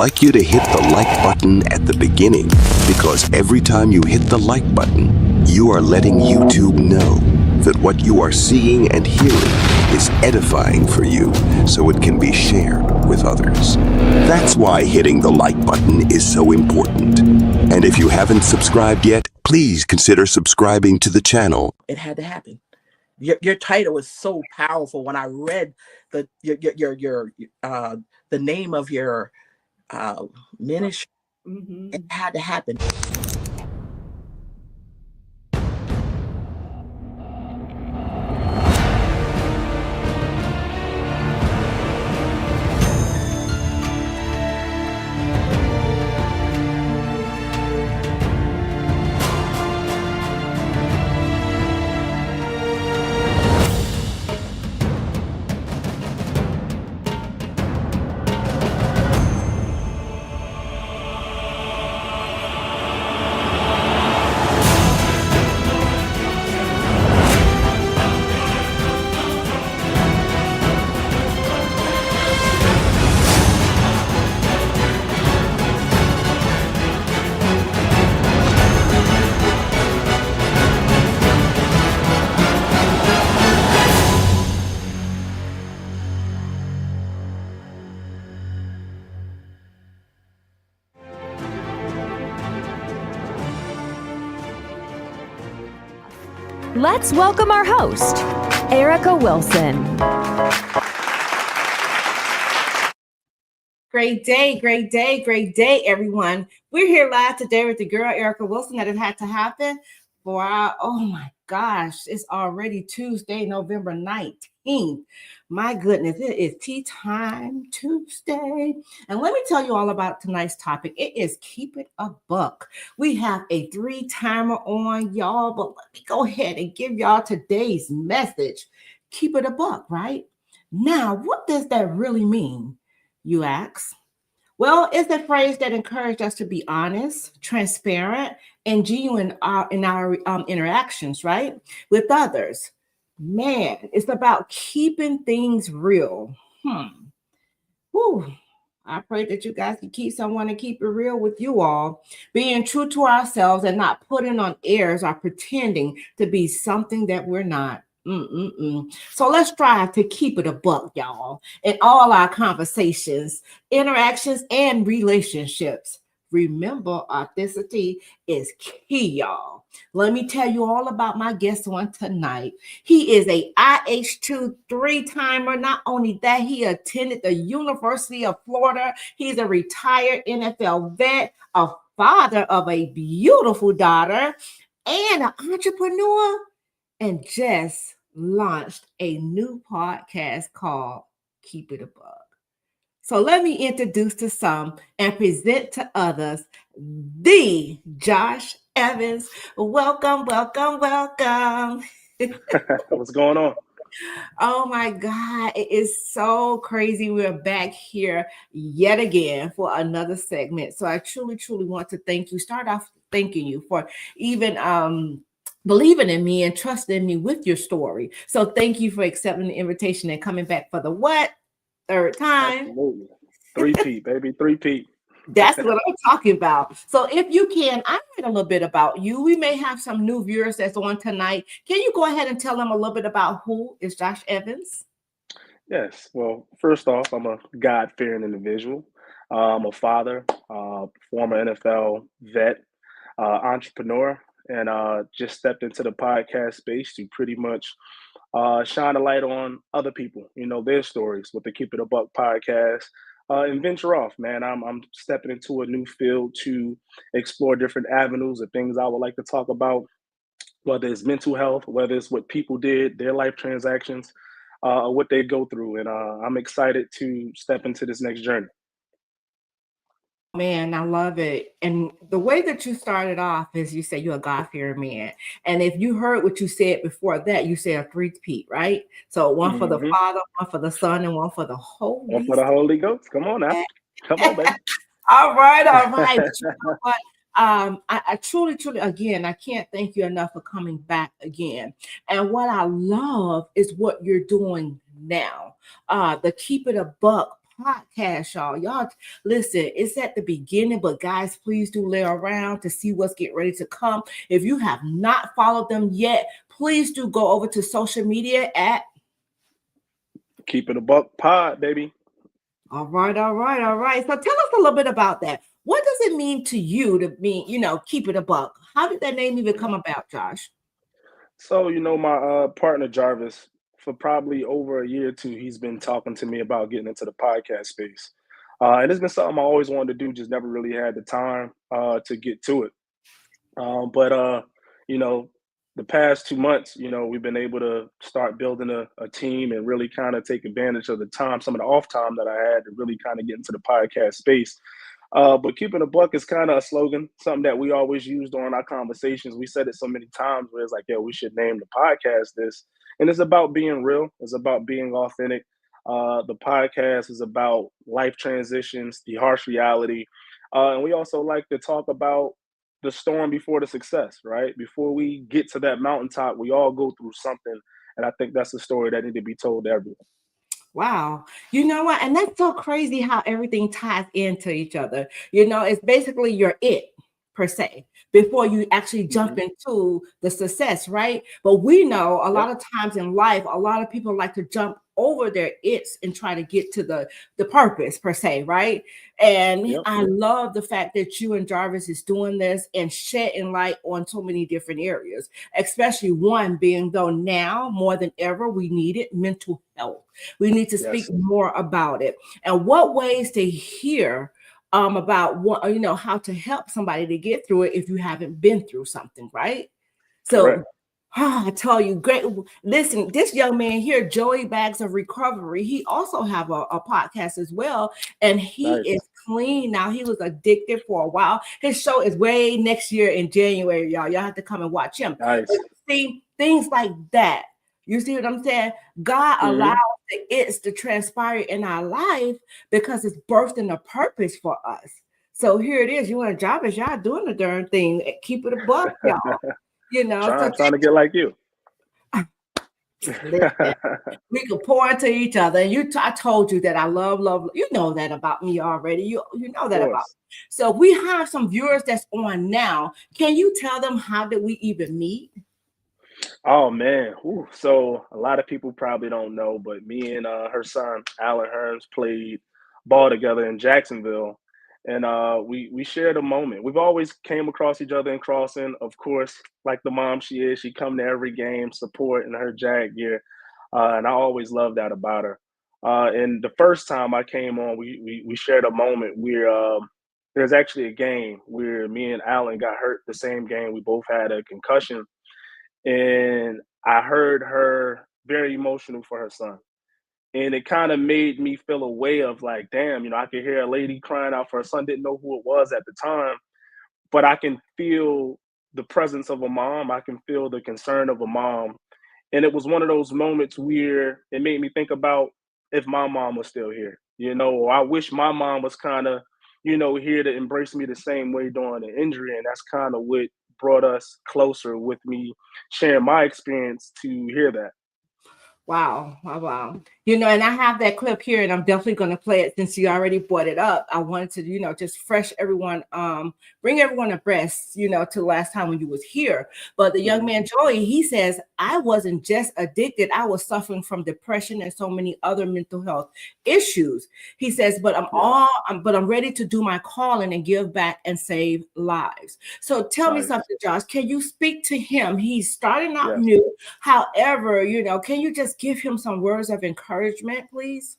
like you to hit the like button at the beginning, because every time you hit the like button, you are letting YouTube know that what you are seeing and hearing is edifying for you, so it can be shared with others. That's why hitting the like button is so important. And if you haven't subscribed yet, please consider subscribing to the channel. It had to happen. Your title was so powerful. When I read the name of your ministry, it had to happen. Let's welcome our host, Erica Wilson. Great day, everyone. We're here live today with the girl, Erica Wilson, that it had to happen for our, oh my gosh, it's already Tuesday, November 19th. My goodness, it is Tea Time Tuesday. And let me tell you all about tonight's topic. It is Keep It a Buck. We have a 3-timer on, y'all, but let me go ahead and give y'all today's message. Keep it a buck, right? Now, what does that really mean, you ask? Well, it's a phrase that encouraged us to be honest, transparent, and genuine in our interactions, right, with others. Man, it's about keeping things real. Whew. I pray that you guys can keep someone and keep it real with you all, being true to ourselves and not putting on airs or pretending to be something that we're not. So let's strive to keep it a buck, y'all, in all our conversations, interactions, and relationships. Remember, authenticity is key, y'all. Let me tell you all about my guest on tonight. He is a IH2 3-timer. Not only that, he attended the University of Florida. He's a retired NFL vet, a father of a beautiful daughter, and an entrepreneur, and just launched a new podcast called Keep It a Buck. So let me introduce to some and present to others the Josh Evans. Welcome. What's going on? Oh my God, it is so crazy. We're back here yet again for another segment. So I truly want to thank you. Start off thanking you for even believing in me and trusting me with your story. So thank you for accepting the invitation and coming back for the what? Third time. Absolutely. 3P, baby, 3P. That's what I'm talking about. So if you can, I read a little bit about you. We may have some new viewers that's on tonight. Can you go ahead and tell them a little bit about who is Josh Evans? Yes. Well, first off, I'm a God-fearing individual. I'm a father, former NFL vet, entrepreneur, and just stepped into the podcast space to pretty much shine a light on other people, their stories with the Keep It a Buck podcast. And venture off, man. I'm stepping into a new field to explore different avenues of things I would like to talk about, whether it's mental health, whether it's what people did, their life transactions, what they go through. And I'm excited to step into this next journey. Man, I love it. And the way that you started off is you said you're a God-fearing man. And if you heard what you said before that, you said a 3P, right? So one for the Father, one for the Son, and one for the Holy One for the Holy Ghost. Come on now. Come on, baby. All right. You know what? I truly, again, I can't thank you enough for coming back again. And what I love is what you're doing now. The Keep It a Buck podcast, y'all. Y'all listen, it's at the beginning, but guys, please do lay around to see what's getting ready to come. If you have not followed them yet, please do go over to social media at Keep it a buck pod, baby. all right. So tell us a little bit about that. What does it mean to you to be, keep it a buck? How did that name even come about, Josh? So, my partner Jarvis, for probably over a year or two, he's been talking to me about getting into the podcast space. And it's been something I always wanted to do, just never really had the time to get to it. But you know, the past 2 months, we've been able to start building a team and really kind of take advantage of the time, some of the off time that I had to really kind of get into the podcast space. But keeping a buck is kind of a slogan, something that we always use during our conversations. We said it so many times where it's like, yeah, we should name the podcast this. And it's about being real. It's about being authentic. The podcast is about life transitions, the harsh reality. And we also like to talk about the storm before the success, right? Before we get to that mountaintop, we all go through something. And I think that's a story that need to be told to everyone. Wow. You know what? And that's so crazy how everything ties into each other. It's basically your it per se before you actually jump into the success, right? But we know a lot of times in life, a lot of people like to jump over their it's and try to get to the purpose per se, right? And I love the fact that you and Jarvis is doing this and shedding light on so many different areas, especially one being though now more than ever, we need it, mental health. We need to speak more about it. And what ways to hear about what how to help somebody to get through it if you haven't been through something, right? So I tell you, great. Listen, this young man here, Joey Bags of Recovery, he also have a podcast as well, and he is clean now. He was addicted for a while. His show is way next year in January, y'all. Y'all have to come and watch him. See things like that. You see what I'm saying? God allows the it's to transpire in our life because it's birthed in a purpose for us. So here it is. You want a job as y'all doing the darn thing. Keep it a buck, y'all. Trying to get like you. Listen, we can pour into each other. And I told you that I love. You know that about me already. You know that about me. So we have some viewers that's on now. Can you tell them how did we even meet? Oh man. Ooh. So a lot of people probably don't know, but me and her son, Alan Hearns, played ball together in Jacksonville. And we shared a moment. We've always came across each other in crossing. Of course, like the mom she is, she come to every game, support in her Jag gear. And I always loved that about her. And the first time I came on, we shared a moment where there's actually a game where me and Alan got hurt the same game. We both had a concussion. And I heard her very emotional for her son. And it kind of made me feel a way of like, damn, I could hear a lady crying out for her son, didn't know who it was at the time, but I can feel the presence of a mom. I can feel the concern of a mom. And it was one of those moments where it made me think about if my mom was still here, or I wish my mom was kind of, here to embrace me the same way during the injury. And that's kind of what brought us closer with me sharing my experience to hear that. Wow. And I have that clip here and I'm definitely going to play it since you already brought it up. I wanted to, just fresh everyone, bring everyone abreast, to last time when you was here. But the young man, Joey, he says, I wasn't just addicted. I was suffering from depression and so many other mental health issues. He says, but I'm ready to do my calling and give back and save lives. So tell me something, Josh, can you speak to him? He's starting out new. However, can you just give him some words of encouragement, please?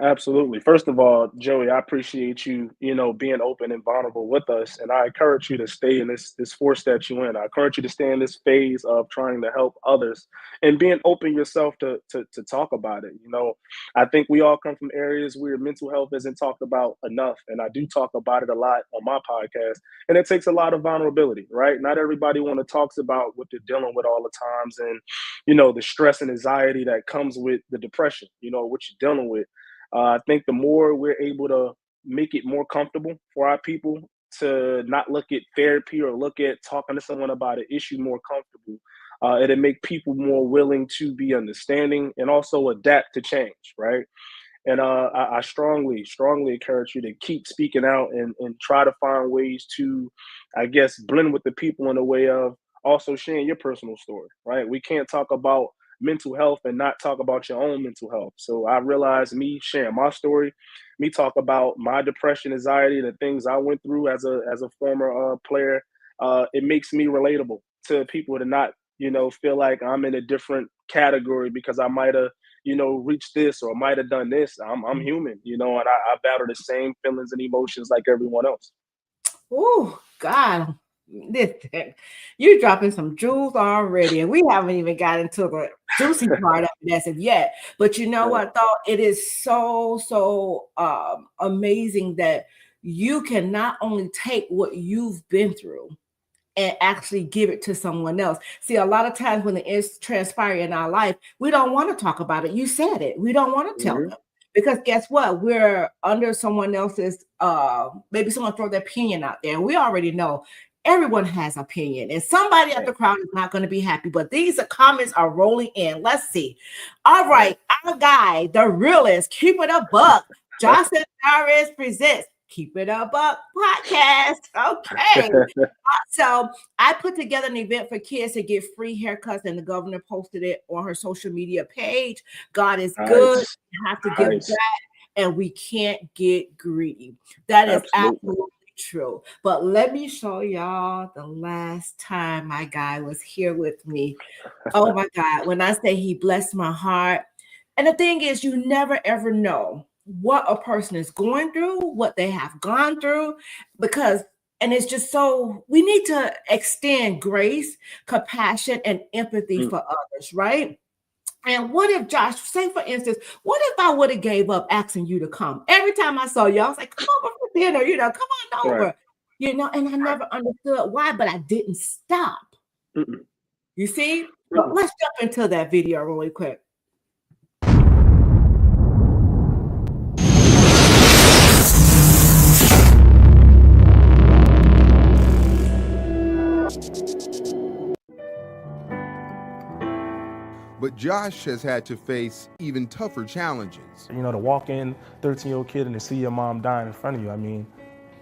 Absolutely. First of all, Joey, I appreciate you, being open and vulnerable with us. And I encourage you to stay in this force that you're in. I encourage you to stay in this phase of trying to help others and being open yourself to talk about it. I think we all come from areas where mental health isn't talked about enough. And I do talk about it a lot on my podcast. And it takes a lot of vulnerability, right? Not everybody talks about what they're dealing with all the times and, the stress and anxiety that comes with the depression, what you're dealing with. I think the more we're able to make it more comfortable for our people to not look at therapy or look at talking to someone about an issue more comfortable, it'll make people more willing to be understanding and also adapt to change, right? And I strongly, strongly encourage you to keep speaking out and try to find ways to, I guess, blend with the people in a way of also sharing your personal story, right? We can't talk about mental health and not talk about your own mental health. So I realized me sharing my story, me talk about my depression, anxiety, the things I went through as a former player, it makes me relatable to people to not, feel like I'm in a different category because I might have, reached this or might have done this. I'm human, and I battle the same feelings and emotions like everyone else. Oh, God. You're dropping some jewels already, and we haven't even got into the juicy part of it as of yet. But you know what, though? It is so amazing that you can not only take what you've been through and actually give it to someone else. See, a lot of times when it's transpiring in our life, we don't want to talk about it. You said it. We don't want to tell them. Because guess what? We're under someone else's, maybe someone throw their opinion out there. We already know everyone has opinion, and somebody at the crowd is not going to be happy. But these comments are rolling in. Let's see. All right, our guy, the realist, keep it a buck. Johnson Harris presents Keep It a Buck podcast. Okay. So I put together an event for kids to get free haircuts, and the governor posted it on her social media page. God is good. You have to give back, and we can't get greedy. That is absolutely true. But let me show y'all the last time my guy was here with me. Oh my God. When I say he blessed my heart. And the thing is, you never ever know what a person is going through, what they have gone through, and it's just so we need to extend grace, compassion, and empathy for others, right? And what if, Josh, say for instance, what if I would have gave up asking you to come? Every time I saw you, I was like, come over for dinner, come on over, and I never understood why, but I didn't stop. You see? But let's jump into that video really quick. But Josh has had to face even tougher challenges. To walk in, 13-year-old kid, and to see your mom dying in front of you,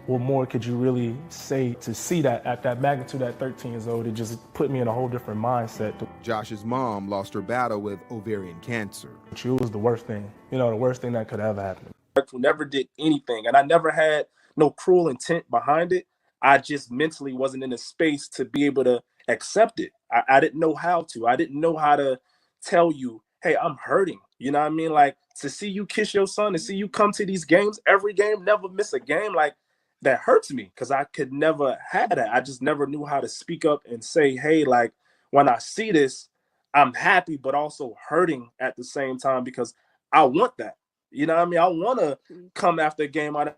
what more could you really say to see that at that magnitude at 13 years old? It just put me in a whole different mindset. Josh's mom lost her battle with ovarian cancer. It was the worst thing, the worst thing that could ever happen. Who never did anything, and I never had no cruel intent behind it. I just mentally wasn't in a space to be able to accept it. I didn't know how to. I didn't know how to tell you, hey, I'm hurting. You know what I mean? Like, to see you kiss your son, to see you come to these games, every game, never miss a game, like, that hurts me because I could never have that. I just never knew how to speak up and say, hey, like, when I see this, I'm happy, but also hurting at the same time because I want that. You know what I mean? I want to come after a game I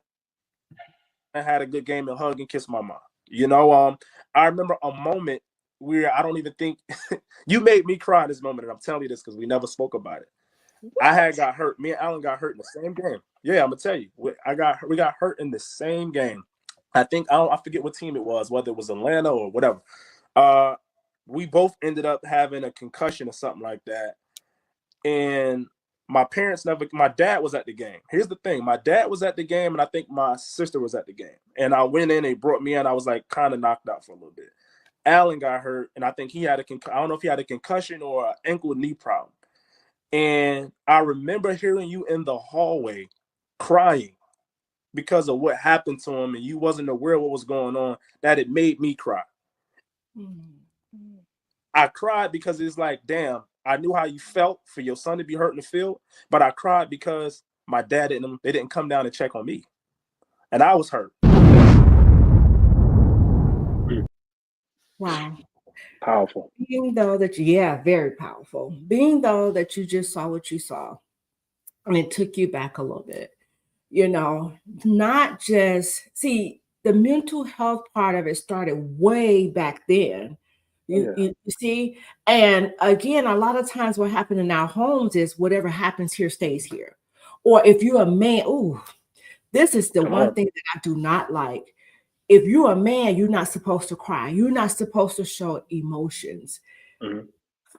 had a good game and hug and kiss my mom. I remember a moment where I don't even think you made me cry in this moment, and I'm telling you this because we never spoke about it. What? Got hurt. Me and Alan got hurt in the same game. Yeah, I'm gonna tell you. We got hurt in the same game. I forget what team it was, whether it was Atlanta or whatever. We both ended up having a concussion or something like that. And my dad was at the game. Here's the thing. My dad was at the game, and I think my sister was at the game. And I went in, they brought me in. I was like kind of knocked out for a little bit. Alan got hurt, and I think he had I don't know if he had a concussion or an ankle knee problem. And I remember hearing you in the hallway crying because of what happened to him, and you wasn't aware of what was going on, that it made me cry. I cried because it's like, damn, I knew how you felt for your son to be hurt in the field, but I cried because my dad didn't come down and check on me. And I was hurt. Wow. Powerful. Being though that very powerful. Being though that you just saw what you saw, and it took you back a little bit, not just see the mental health part of it started way back then. You see, and again, a lot of times what happens in our homes is whatever happens here stays here. Or if you're a man, this is the one thing that I do not like. If you're a man, you're not supposed to cry. You're not supposed to show emotions. Come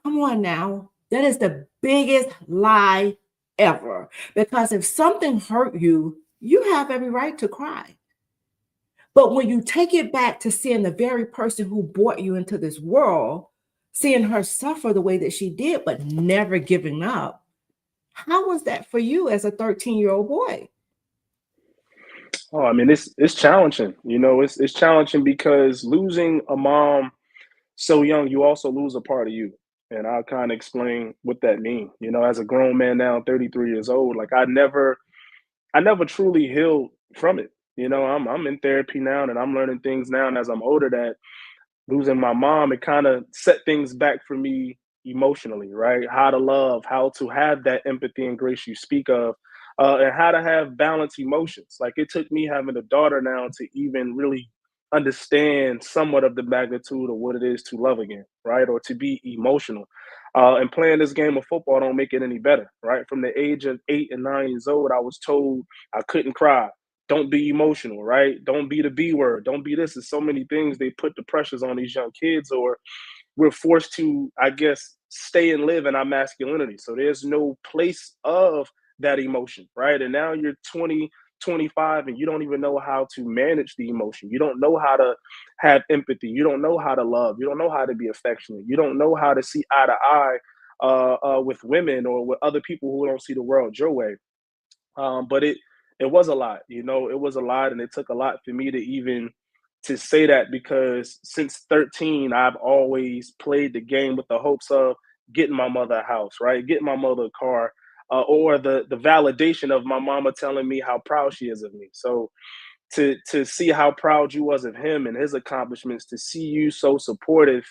on now. That is the biggest lie ever. Because if something hurt you, you have every right to cry. But when you take it back to seeing the very person who brought you into this world, seeing her suffer the way that she did, but never giving up, how was that for you as a 13-year-old boy? Oh, I mean, it's challenging. You know, it's challenging because losing a mom so young, you also lose a part of you. And I'll kind of explain what that means. You know, as a grown man now, 33 years old, like I never truly healed from it. You know, I'm in therapy now and I'm learning things now. And as I'm older, that losing my mom, it kind of set things back for me emotionally, right? How to love, how to have that empathy and grace you speak of, and how to have balanced emotions. Like it took me having a daughter now to even really understand somewhat of the magnitude of what it is to love again, right? Or to be emotional. And playing this game of football don't make it any better, right? From the age of 8 and 9 years old, I was told I couldn't cry, don't be emotional, right? Don't be the B word. Don't be this. There's so many things they put the pressures on these young kids, or we're forced to, I guess, stay and live in our masculinity. So there's no place of that emotion, right? And now you're 20, 25, and you don't even know how to manage the emotion. You don't know how to have empathy. You don't know how to love. You don't know how to be affectionate. You don't know how to see eye to eye with women or with other people who don't see the world your way. But it was a lot, you know, it was a lot, and it took a lot for me to even to say that because since 13, I've always played the game with the hopes of getting my mother a house, right? Getting my mother a car, or the validation of my mama telling me how proud she is of me. So to see how proud you was of him and his accomplishments, to see you so supportive.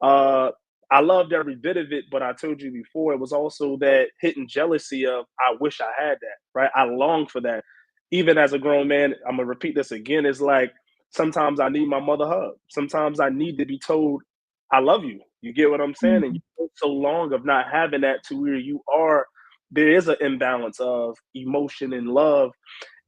Uh, I loved every bit of it, but I told you before, it was also that hidden jealousy of I wish I had that, right? I long for that. Even as a grown man, I'm gonna repeat this again. It's like sometimes I need my mother hug. Sometimes I need to be told I love you. You get what I'm saying? And you go so long of not having that to where you are, there is an imbalance of emotion and love,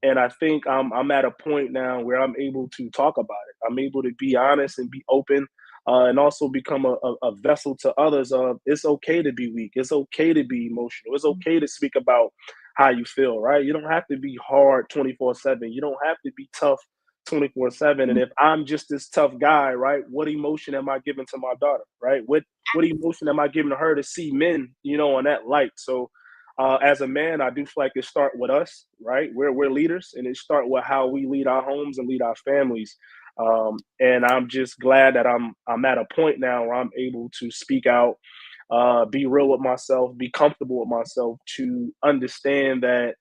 and I think I'm at a point now where I'm able to talk about it. I'm able to be honest and be open, and also become a vessel to others of it's okay to be weak. It's okay to be emotional. It's okay to speak about how you feel, right? You don't have to be hard 24/7. You don't have to be tough 24/7. And if I'm just this tough guy, right, what emotion am I giving to my daughter, right? What emotion am I giving to her to see men, you know, on that light? So as a man, I do feel like it start with us, right? We're leaders, and it start with how we lead our homes and lead our families. And I'm just glad that I'm at a point now where I'm able to speak out, be real with myself, be comfortable with myself, to understand that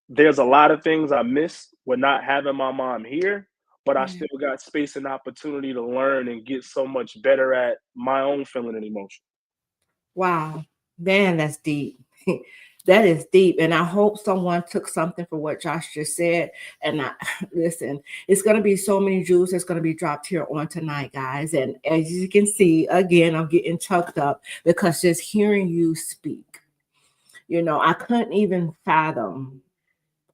there's a lot of things I miss with not having my mom here, but I Yeah. still got space and opportunity to learn and get so much better at my own feeling and emotion. Wow, man, that's deep. That is deep. And I hope someone took something for what Josh just said. And I, listen, it's going to be so many jewels that's going to be dropped here on tonight, guys. And as you can see, again, I'm getting choked up because just hearing you speak, you know, I couldn't even fathom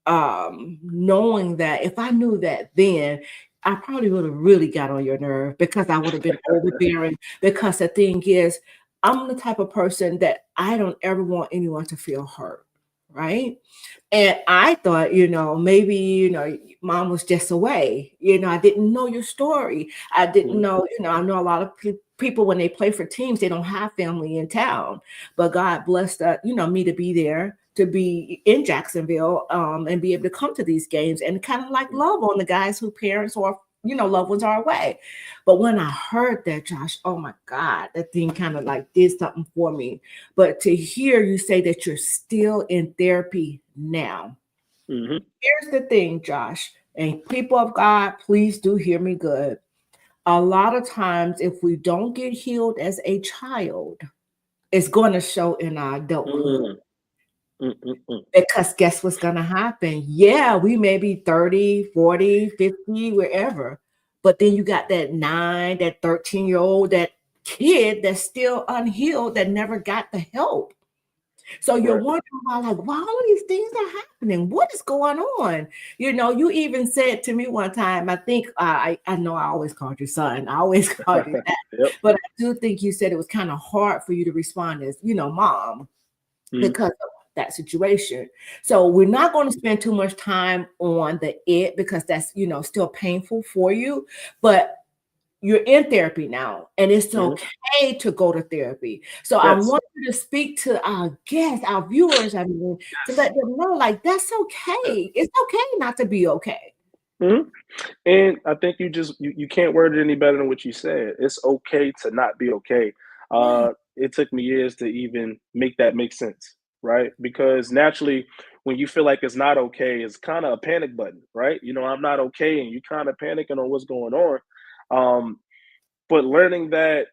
knowing that if I knew that then, I probably would have really got on your nerve because I would have been overbearing. Because the thing is, I'm the type of person that I don't ever want anyone to feel hurt, right? And I thought, you know, maybe, you know, mom was just away. You know, I didn't know your story. I didn't Mhm. know, you know, I know a lot of people when they play for teams, they don't have family in town. But God blessed, you know, me to be there, to be in Jacksonville, and be able to come to these games and kind of like love on the guys who parents or, you know, loved ones are away. But when I heard that, Josh, oh my God, that thing kind of like did something for me. But to hear you say that you're still in therapy now, Mhm. here's the thing, Josh, and people of God, please do hear me good. A lot of times, if we don't get healed as a child, it's going to show in our adulthood. Mm. Mm, mm, mm. Because guess what's going to happen? Yeah, we may be 30, 40, 50, wherever. But then you got that 9, that 13-year-old, that kid that's still unhealed that never got the help. So you're Right. wondering why, like, why all of these things are happening? What is going on? You know, you even said to me one time, I think I know I always called you son. I always called you that. Yep. But I do think you said it was kind of hard for you to respond as, you know, mom, Mhm. because that situation. So we're not going to spend too much time on the it, because that's, still painful for you, but you're in therapy now, and it's okay to go to therapy. So I Yes. want you to speak to our guests, our viewers, to let them know, like, that's okay. It's okay not to be okay. Mhm. And I think you can't word it any better than what you said. It's okay to not be okay. It took me years to even make that make sense, right? Because naturally, when you feel like it's not okay, it's kind of a panic button, right? I'm not okay, and you kind of panicking on what's going on. Um, but learning that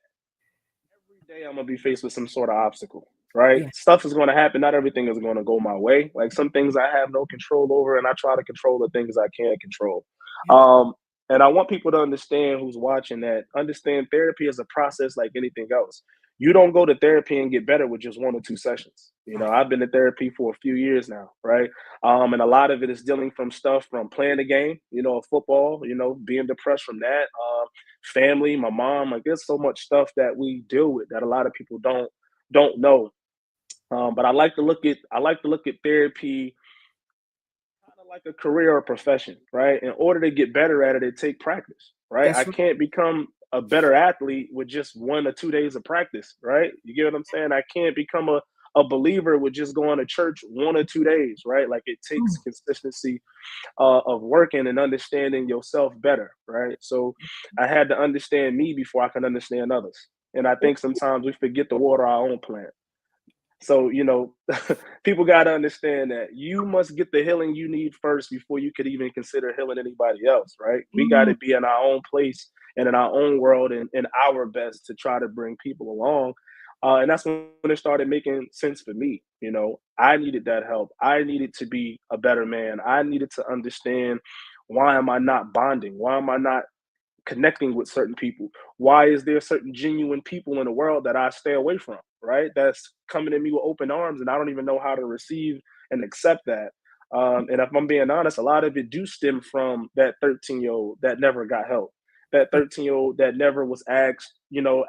every day I'm gonna be faced with some sort of obstacle, right? Yeah. Stuff is gonna happen. Not everything is gonna go my way. Like some things I have no control over, and I try to control the things I can't control. Yeah. And I want people to understand, who's watching, that understand therapy is a process like anything else. You don't go to therapy and get better with just 1 or 2 sessions. I've been in therapy for a few years now, right? And a lot of it is dealing from stuff from playing the game, football, being depressed from that, family, my mom. Like, there's so much stuff that we deal with that a lot of people don't know. But I like to look at therapy kind of like a career or profession, right? In order to get better at it, it take practice, right? I That's right. can't become a better athlete with just 1 or 2 days of practice, right? You get what I'm saying? I can't become a believer with just going to church 1 or 2 days, right? Like, it takes consistency of working and understanding yourself better, right? So I had to understand me before I can understand others. And I think sometimes we forget to water our own plant. So, people got to understand that you must get the healing you need first before you could even consider healing anybody else, right? We got to be in our own place and in our own world and in our best to try to bring people along. And that's when it started making sense for me. I needed that help. I needed to be a better man. I needed to understand, why am I not bonding? Why am I not connecting with certain people? Why is there certain genuine people in the world that I stay away from, right? That's coming at me with open arms, and I don't even know how to receive and accept that. And if I'm being honest, a lot of it do stem from that 13-year-old that never got help. That 13-year-old that never was asked,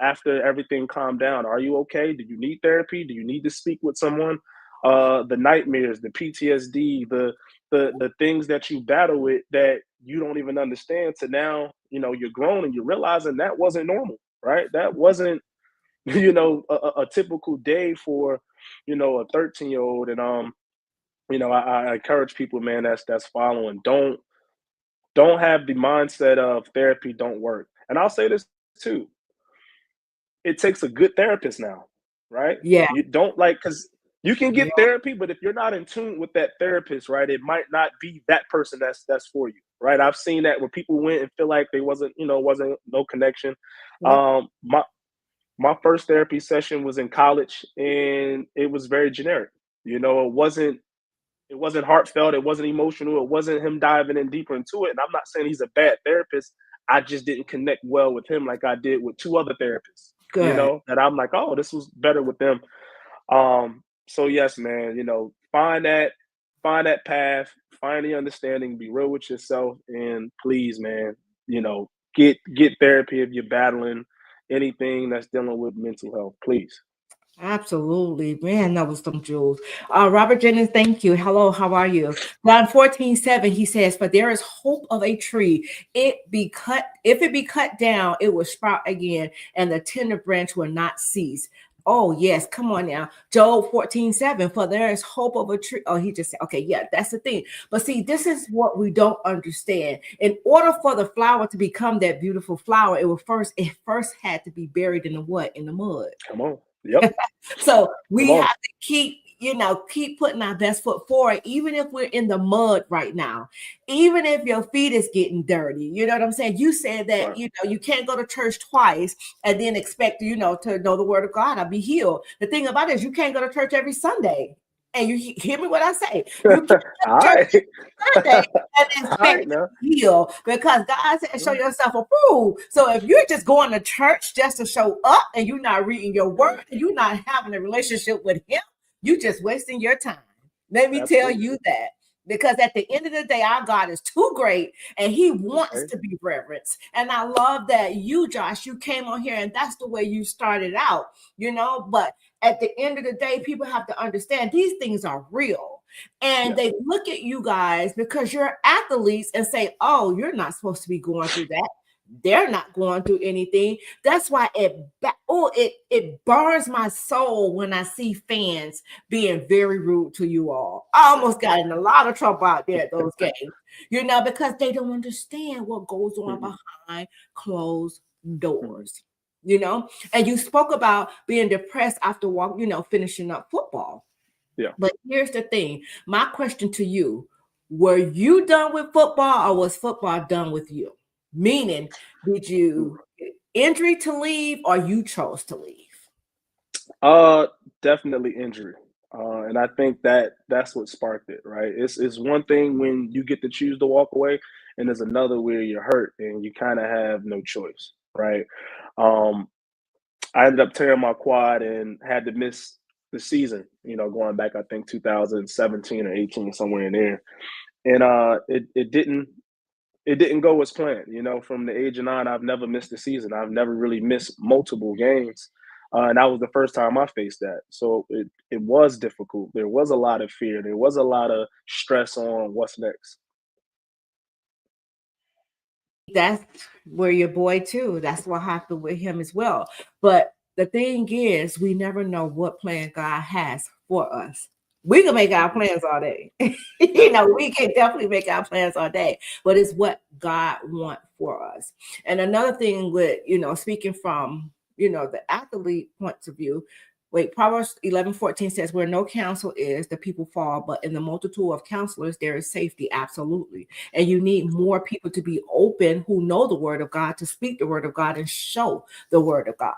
after everything calmed down, are you okay? Do you need therapy? Do you need to speak with someone? The nightmares, the PTSD, the things that you battle with that you don't even understand, to now, you're grown and you're realizing that wasn't normal, right? That wasn't, a typical day for, a 13-year-old. And, I encourage people, man, that's following. Don't have the mindset of therapy don't work. And I'll say this too. It takes a good therapist now, right? Yeah. You don't, like, because you can Yeah. get therapy, but if you're not in tune with that therapist, right, it might not be that person that's for you, right? I've seen that where people went and feel like they wasn't no connection. Yeah. My first therapy session was in college, and it was very generic. It wasn't heartfelt, it wasn't emotional, it wasn't him diving in deeper into it. And I'm not saying he's a bad therapist. I just didn't connect well with him like I did with 2 other therapists, Good. that I'm like, oh, this was better with them. So yes, man, find that path, find the understanding, be real with yourself, and please, man, get therapy if you're battling anything that's dealing with mental health, please. Absolutely, man, that was some jewels. Robert Jennings, thank you. Hello, how are you? John 14:7, he says, "For there is hope of a tree. If it be cut down, it will sprout again, and the tender branch will not cease." Oh, yes, come on now. Job 14:7, "For there is hope of a tree." Oh, he just said, okay, yeah, that's the thing. But see, this is what we don't understand. In order for the flower to become that beautiful flower, it first had to be buried in the what? In the mud. Come on. Yep. So Come we on. have to keep putting our best foot forward, even if we're in the mud right now, even if your feet is getting dirty. You know what I'm saying? You said that, Right. you can't go to church twice and then expect, to know the word of God. I'll be healed. The thing about it is you can't go to church every Sunday. And you hear me what I say. You can't go All to church right. every Sunday and All expect right to now. be healed, because God said, show yourself approved. So if you're just going to church just to show up and you're not reading your word and you're not having a relationship with Him, you just wasting your time. Let me tell Absolutely. you that. Because at the end of the day, our God is too great and he wants to be reverenced. And I love that you, Josh, you came on here and that's the way you started out, but at the end of the day, people have to understand these things are real. And they look at you guys because you're athletes and say, oh, you're not supposed to be going through that. They're not going through anything. That's why it burns my soul when I see fans being very rude to you all. I almost got in a lot of trouble out there at those games, because they don't understand what goes on behind closed doors, And you spoke about being depressed after finishing up football. Yeah. But here's the thing. My question to you, were you done with football or was football done with you? Meaning, did you get injury to leave or you chose to leave? Definitely injury. And I think that's what sparked it, right? It's one thing when you get to choose to walk away, and there's another where you're hurt and you kind of have no choice, right? I ended up tearing my quad and had to miss the season, going back, I think 2017 or 18, somewhere in there. And it didn't go as planned. From the age of 9, I've never missed a season. I've never really missed multiple games. And that was the first time I faced that. So it was difficult. There was a lot of fear. There was a lot of stress on what's next. That's where your boy too. That's what happened with him as well. But the thing is, we never know what plan God has for us. We can make our plans all day. We can definitely make our plans all day, but it's what God wants for us. And another thing with, speaking from, the athlete points of view, Proverbs 11:14 says, where no counsel is, the people fall, but in the multitude of counselors, there is safety. Absolutely. And you need more people to be open who know the word of God, to speak the word of God and show the word of God,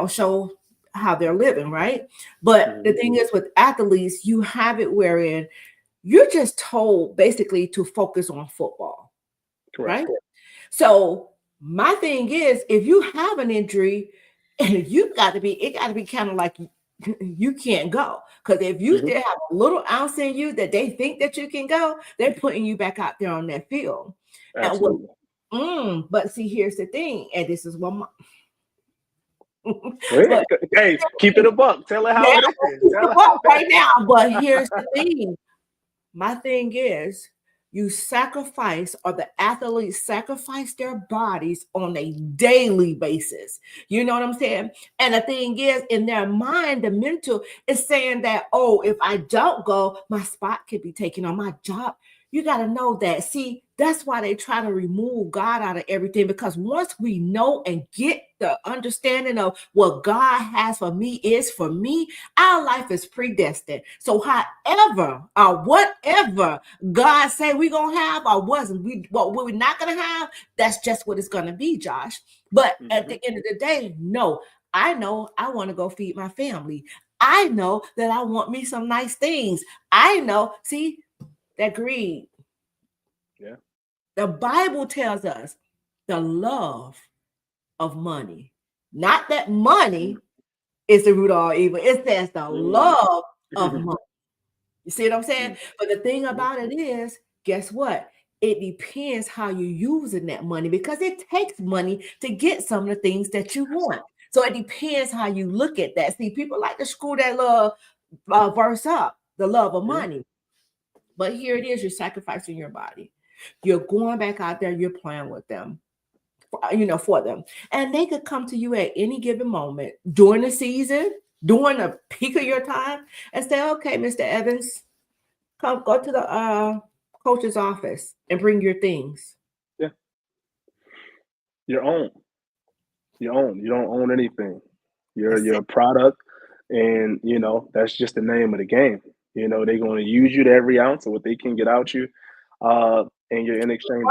show how they're living, right? But the thing is with athletes, you have it wherein you're just told basically to focus on football. Correct. Right? So my thing is, if you have an injury, and it got to be kind of like you can't go. Because if you still have a little ounce in you that they think that you can go, they're putting you back out there on that field. Absolutely. But see, here's the thing, and this is what hey, keep it a buck. Tell her how it is. Tell her right now. But here's the thing. My thing is, you sacrifice, or the athletes sacrifice their bodies on a daily basis. You know what I'm saying? And the thing is, in their mind, the mental is saying that, oh, if I don't go, my spot could be taken on my job. You got to know that. See, that's why they try to remove God out of everything, because once we know and get the understanding of what God has for me is for me, our life is predestined. So however or whatever God say we're going to have or what we're not going to have, that's just what it's going to be, Josh. But at the end of the day, no, I know I want to go feed my family. I know that I want me some nice things. I know, see, that greed. Yeah. The Bible tells us the love of money, not that money is the root of all evil. It says the love of money. You see what I'm saying? But the thing about it is, guess what? It depends how you're using that money, because it takes money to get some of the things that you want. So it depends how you look at that. See, people like to screw that little verse up, the love of money. But here it is, you're sacrificing your body. You're going back out there, you're playing with them, for them. And they could come to you at any given moment during the season, during the peak of your time, and say, okay, Mr. Evans, go to the coach's office and bring your things. Yeah. Your own. You don't own anything. You're a product, and that's just the name of the game. They're going to use you to every ounce of what they can get out you, and you're in exchange,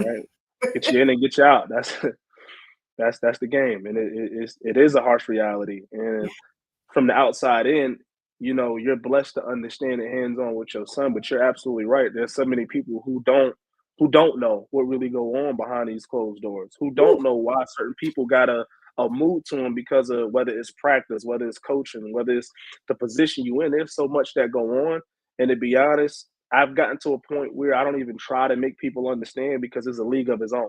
right? Get you in and get you out. That's the game, and it is a harsh reality. And from the outside in, you're blessed to understand it hands on with your son. But you're absolutely right. There's so many people who don't know what really go on behind these closed doors, who don't know why certain people got a mood to them because of whether it's practice, whether it's coaching, whether it's the position you in. There's so much that go on. And to be honest, I've gotten to a point where I don't even try to make people understand because it's a league of its own.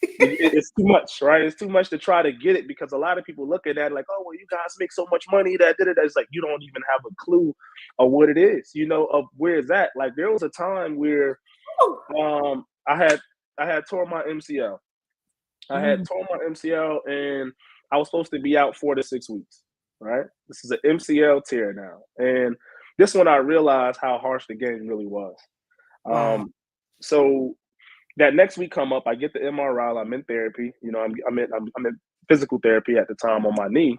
It's too much, right? It's too much to try to get it because a lot of people look at that like, oh, well, you guys make so much money that did it. It's like you don't even have a clue of what it is, of where it's at. Like there was a time where I had tore my MCL. I had torn my MCL and I was supposed to be out 4 to 6 weeks, right? This is an MCL tear now. And this one I realized how harsh the game really was. Wow. So that next week come up, I get the MRI, I'm in therapy. I'm in physical therapy at the time on my knee.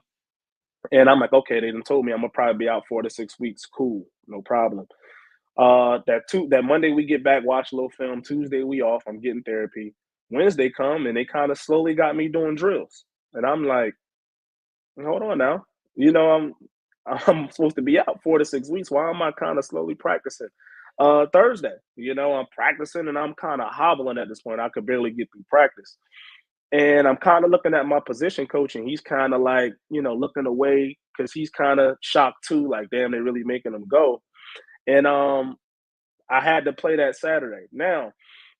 And I'm like, okay, they done told me I'm gonna probably be out 4 to 6 weeks. Cool, no problem. That Monday we get back, watch a little film. Tuesday we off. I'm getting therapy. Wednesday come and they kind of slowly got me doing drills, and I'm like, hold on now. I'm supposed to be out 4 to 6 weeks. Why am I kind of slowly practicing? Thursday, I'm practicing and I'm kind of hobbling at this point. I could barely get through practice. And I'm kind of looking at my position coach, and he's kind of like, looking away because he's kind of shocked too. Like, damn, they're really making him go. And I had to play that Saturday. Now,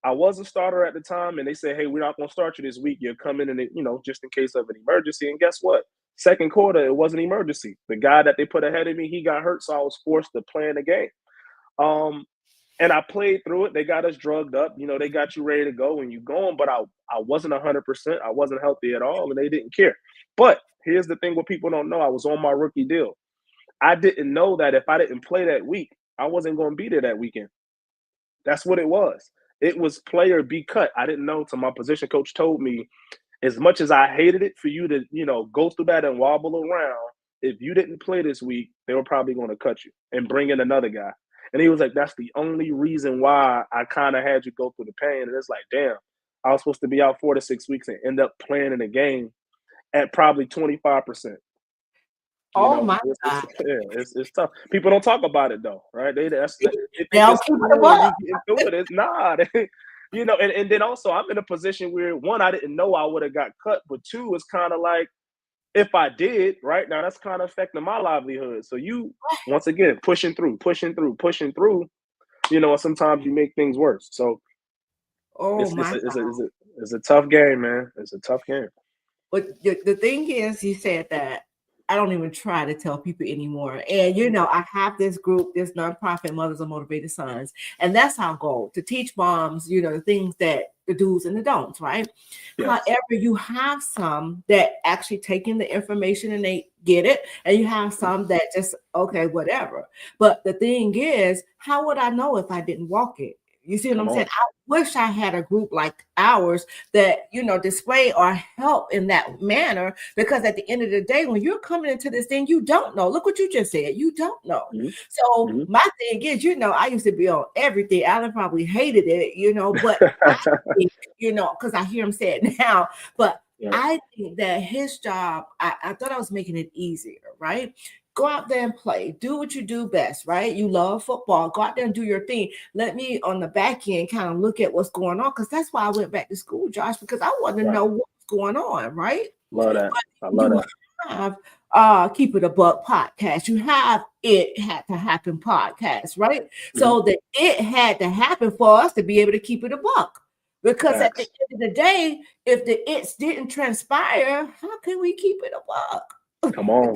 I was a starter at the time, and they said, hey, we're not going to start you this week. You'll come in and, just in case of an emergency. And guess what? Second quarter, it was an emergency. The guy that they put ahead of me, he got hurt, so I was forced to play in the game. And I played through it. They got us drugged up. They got you ready to go and you going, but I wasn't 100%. I wasn't healthy at all, and they didn't care. But here's the thing what people don't know. I was on my rookie deal. I didn't know that if I didn't play that week, I wasn't going to be there that weekend. That's what it was. It was play or be cut. I didn't know till my position coach told me, as much as I hated it for you to, go through that and wobble around, if you didn't play this week, they were probably going to cut you and bring in another guy. And he was like, that's the only reason why I kind of had you go through the pain. And it's like, damn, I was supposed to be out 4 to 6 weeks and end up playing in a game at probably 25%. Oh my God. It's tough. People don't talk about it though, right? They think They'll it's keep cool it when up. you get through it. It's not. And then also I'm in a position where one, I didn't know I would have got cut, but two, it's kind of like if I did, right now that's kind of affecting my livelihood. So you once again pushing through, and sometimes you make things worse. So it's a tough game, man. It's a tough game. But the thing is, you said that I don't even try to tell people anymore. And, I have this group, this nonprofit, Mothers of Motivated Sons. And that's our goal, to teach moms, the things that the do's and the don'ts, right? Yes. However, you have some that actually take in the information and they get it. And you have some that just, okay, whatever. But the thing is, how would I know if I didn't walk it? You see what I'm saying? I wish I had a group like ours that, display or help in that manner, because at the end of the day, when you're coming into this thing, you don't know. Look what you just said. You don't know. Mm-hmm. So my thing is, I used to be on everything. Alan probably hated it, but because I hear him say it now, but I think that his job, I thought I was making it easier, right? Go out there and play. Do what you do best, right? You love football. Go out there and do your thing. Let me, on the back end, kind of look at what's going on, because that's why I went back to school, Josh, because I wanted to know what's going on, right? Love that. I love that. Have Keep It a Buck podcast. You have It Had to Happen podcast, right? Mm-hmm. So that it had to happen for us to be able to keep it a buck. Because at the end of the day, if the it's didn't transpire, how can we keep it a buck? Come on.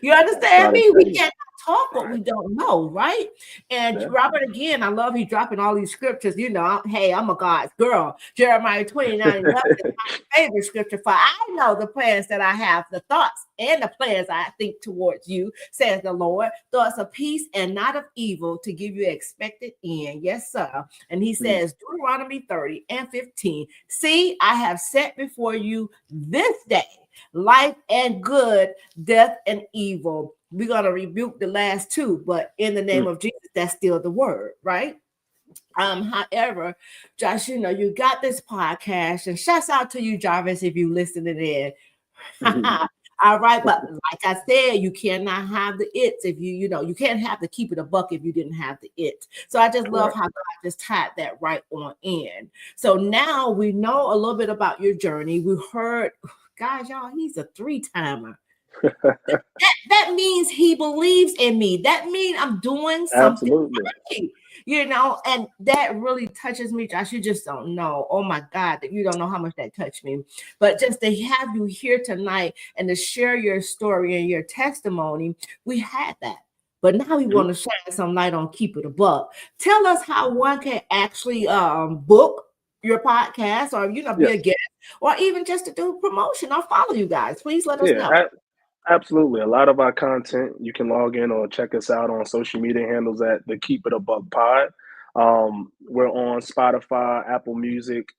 You understand me? We can't talk what we don't know, right? And Robert, again, I love he's dropping all these scriptures. Hey, I'm a God's girl. Jeremiah 29:11 is my favorite scripture. For I know the plans that I have, the thoughts and the plans I think towards you, says the Lord, thoughts of peace and not of evil, to give you expected end. Yes, sir. And he says, Deuteronomy 30:15, see, I have set before you this day life and good, death and evil. We're going to rebuke the last two, but in the name of Jesus, that's still the word, right? However, Josh, you got this podcast, and shouts out to you, Jarvis, if you listening in. All right, but like I said, you cannot have the it's if you can't have to keep it a buck if you didn't have the it. So I just love how God just tied that right on in. So now we know a little bit about your journey. We heard, guys, y'all, he's a 3-timer. That means he believes in me. That means I'm doing something Absolutely. right, you know, and that really touches me, Josh. You just don't know. Oh my God, that you don't know how much that touched me. But just to have you here tonight and to share your story and your testimony, we had that. But now we want to shine some light on Keep It a Buck. Tell us how one can actually book your podcast, or be a Yes. guest, or even just to do promotion or follow you guys. Please let us Yeah. know. Absolutely. A lot of our content, you can log in or check us out on social media handles at the Keep It a Buck Pod. We're on Spotify, Apple Music,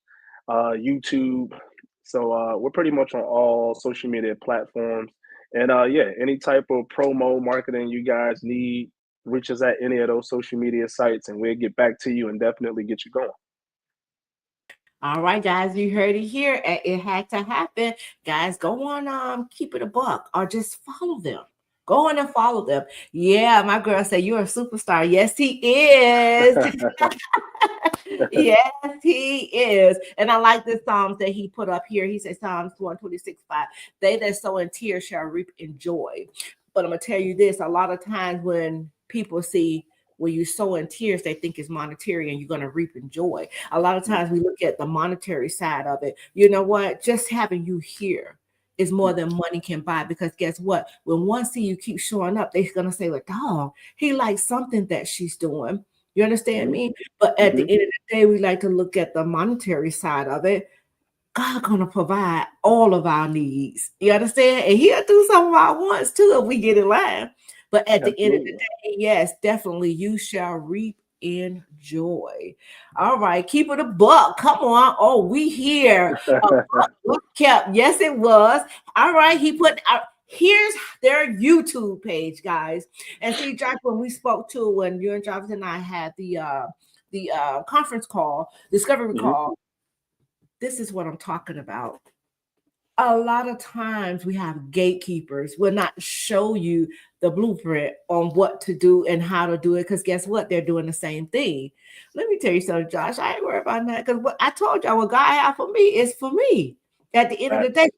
YouTube. So we're pretty much on all social media platforms. And yeah, any type of promo marketing you guys need, reach us at any of those social media sites and we'll get back to you and definitely get you going. All right, guys, you heard it here. It had to happen. Guys, go on, Keep It a Buck, or just follow them. Go on and follow them. Yeah, my girl said you're a superstar. Yes, he is. Yes, he is. And I like the Psalms that he put up here. He said Psalms 126:5. They that sow in tears shall reap in joy. But I'm gonna tell you this: a lot of times when people see when you sow in tears, they think it's monetary and you're going to reap in joy. A lot of times we look at the monetary side of it. You know what? Just having you here is more than money can buy, because guess what? When one see you keep showing up, they're going to say, like, dog, he likes something that she's doing. You understand me? But at the end of the day, we like to look at the monetary side of it. God gonna provide all of our needs. You understand? And he'll do some of our wants too if we get in line. But at the end of the Absolutely. day, yes, definitely you shall reap in joy. All right, keep it a buck. Come on. Oh, we here. A buck was kept. Yes, it was. All right, he put out. Here's their YouTube page, guys. And see, Josh, when we spoke to when you and Jonathan and I had the conference call, discovery call, this is what I'm talking about. A lot of times we have gatekeepers will not show you the blueprint on what to do and how to do it, because guess what? They're doing the same thing. Let me tell you something, Josh. I ain't worried about that, because what I told y'all, what God have for me is for me. At the end of the day,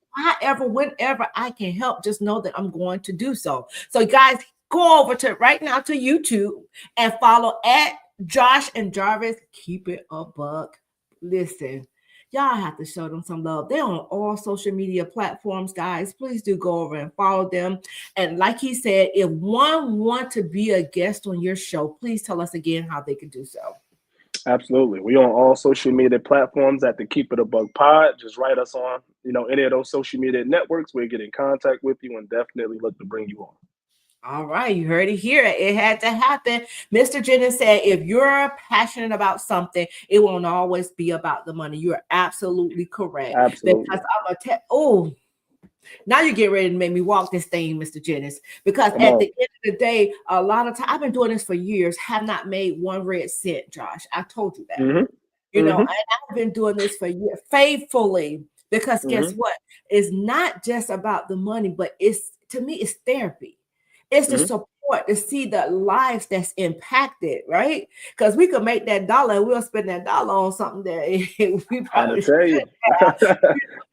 whenever I can help, just know that I'm going to do so. So, guys, go over to right now to YouTube and follow at Josh and Jarvis. Keep it a buck. Listen, y'all have to show them some love. They're on all social media platforms, guys. Please do go over and follow them. And like he said, if one want to be a guest on your show, please tell us again how they can do so. Absolutely. We on all social media platforms at the Keep It a Buck Pod. Just write us on, any of those social media networks. We'll get in contact with you and definitely look to bring you on. All right, you heard it here. It had to happen. Mr. Jennings said, if you're passionate about something, it won't always be about the money. You're absolutely correct. Absolutely. Because I'm a now you get ready to make me walk this thing, Mr. Jennings. Because Come at on. the end of the day, a lot of time I've been doing this for years, have not made one red cent, Josh. I told you that. And I've been doing this for years faithfully, because guess what? It's not just about the money, but to me, it's therapy. It's the support to see the lives that's impacted, right? Because we could make that dollar and we'll spend that dollar on something that we probably should have.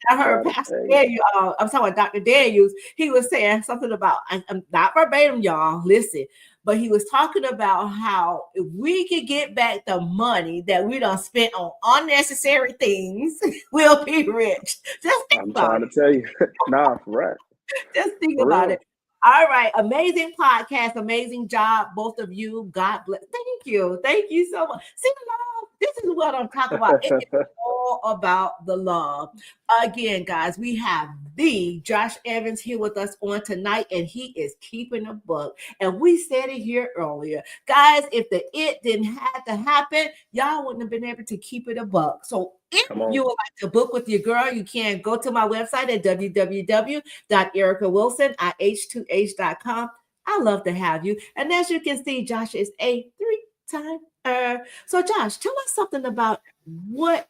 I heard Pastor Daniel, I'm talking about Dr. Daniels, he was saying something about, I'm not verbatim, y'all, listen, but he was talking about how if we could get back the money that we done spent on unnecessary things, we'll be rich. Just think I'm about trying it. to tell you. Nah, for right. Just think For about real. it. All right. Amazing podcast. Amazing job. Both of you. God bless. Thank you. Thank you so much. See the love? This is what I'm talking about. It is all about the love. Again, guys, we have the Josh Evans here with us on tonight, and he is keeping a book. And we said it here earlier. Guys, if it didn't have to happen, y'all wouldn't have been able to keep it a buck. So if you would like to book with your girl, you can go to my website at www.ericawilson.ih2h.com. I love to have you. And as you can see, Josh is a 3-time. So, Josh, tell us something about what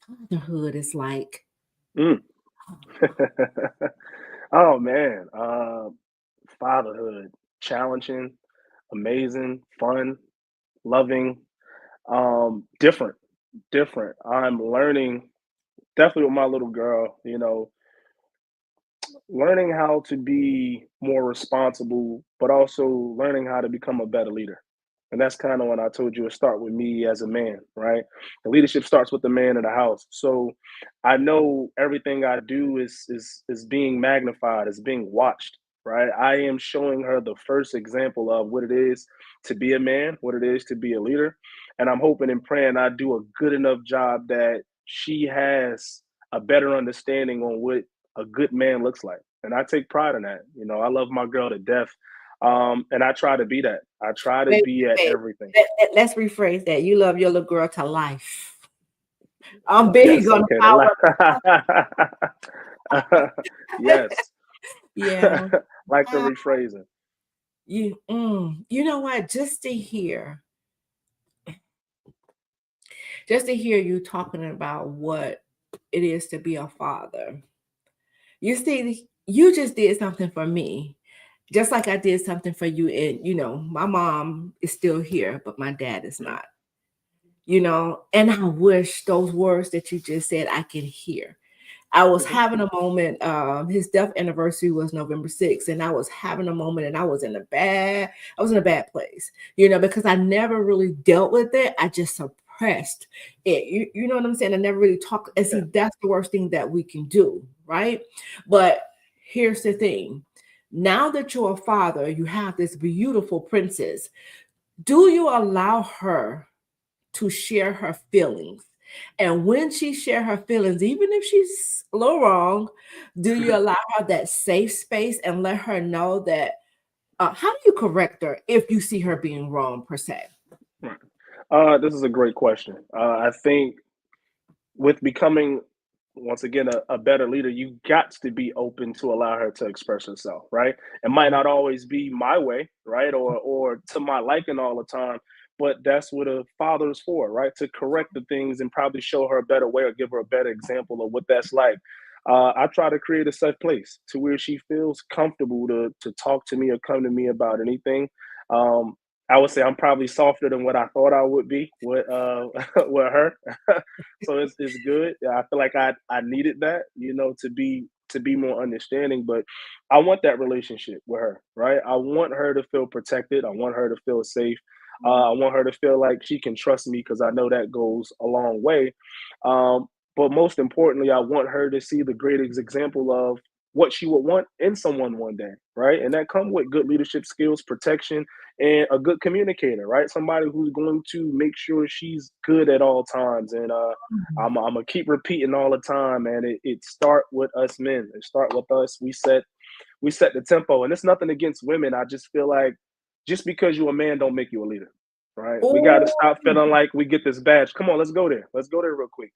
fatherhood is like. Oh man, fatherhood, challenging, amazing, fun, loving, different. I'm learning definitely with my little girl. learning how to be more responsible, but also learning how to become a better leader. And that's kind of when I told you it start with me as a man, right? The leadership starts with the man in the house. So I know everything I do is being magnified, is being watched, right? I am showing her the first example of what it is to be a man, what it is to be a leader. And I'm hoping and praying I do a good enough job that she has a better understanding on what a good man looks like. And I take pride in that. You know, I love my girl to death. And I try to be that. I try to Wait, be at wait. everything. Let's rephrase that. You love your little girl to life. I'm Yes, big on okay. power. Yes. Yeah. Like the rephrasing. You know what? Just to hear you talking about what it is to be a father. You see, you just did something for me, just like I did something for you. And my mom is still here, but my dad is not. And I wish those words that you just said I could hear. I was having a moment. His death anniversary was November 6th, and I was having a moment, and I was in a bad place, because I never really dealt with it. I just suppressed it. You know what I'm saying? I never really talked. And see, that's the worst thing that we can do, right? But here's the thing: now that you're a father, you have this beautiful princess. Do you allow her to share her feelings? And when she share her feelings, even if she's a little wrong, do you allow her that safe space and let her know that, how do you correct her if you see her being wrong per se? This is a great question. I think with becoming, once again, a better leader, you got to be open to allow her to express herself, right? It might not always be my way, right? Or to my liking all the time, but that's what a father is for, right? To correct the things and probably show her a better way or give her a better example of what that's like. I try to create a safe place to where she feels comfortable to talk to me or come to me about anything. Um, I would say I'm probably softer than what I thought I would be with with her. So it's good. I feel like I needed that, to be more understanding. But I want that relationship with her, right? I want her to feel protected. I want her to feel safe. I want her to feel like she can trust me because I know that goes a long way. Um, but most importantly, I want her to see the greatest example of what she would want in someone one day, right? And that comes with good leadership skills, protection, and a good communicator, right? Somebody who's going to make sure she's good at all times. And I'm gonna keep repeating all the time, man. It start with us men. It start with us. We set the tempo, and it's nothing against women. I just feel like just because you're a man don't make you a leader, right? We got to Oh, stop feeling like we get this badge. Come on, let's go there. Let's go there real quick.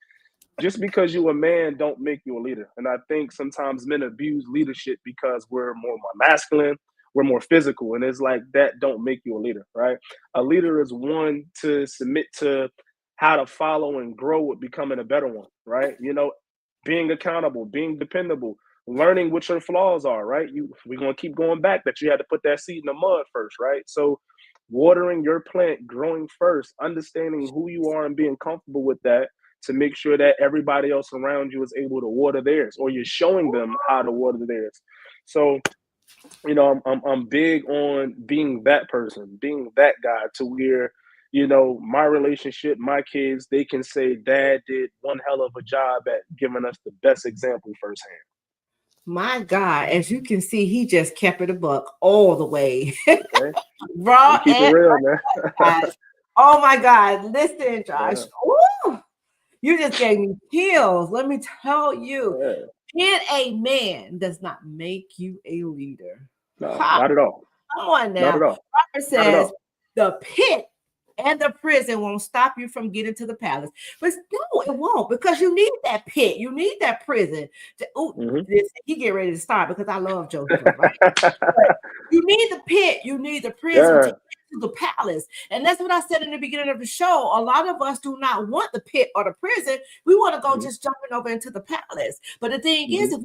Just because you're a man don't make you a leader. And I think sometimes men abuse leadership because we're more masculine, we're more physical, and it's like that don't make you a leader, right? A leader is one to submit to how to follow and grow with becoming a better one, right? Being accountable, being dependable, learning what your flaws are, right? We're gonna keep going back that you had to put that seed in the mud first, right? So watering your plant, growing first, understanding who you are and being comfortable with that to make sure that everybody else around you is able to water theirs, or you're showing them how to water theirs. So, I'm big on being that person, being that guy to where, my relationship, my kids, they can say dad did one hell of a job at giving us the best example firsthand. my God. As you can see, he just kept it a buck all the way. Okay. We Raw keep it and real, man. guys. Oh my God. Listen, Josh. Yeah, Ooh, you just gave me chills. Let me tell you, yeah. being a man does not make you a leader. No, Ha, not at all. come on Not now. at all. Robert Not at says all. the pit and the prison won't stop you from getting to the palace. But no, it won't, because you need that pit. You need that prison. Hmm. He get ready to start because I love Joseph, right? But you need the pit, you need the prison to Yeah. get to the palace. And that's what I said in the beginning of the show. A lot of us do not want the pit or the prison. We want to go Hmm. just jumping over into the palace. But the thing is, Hmm.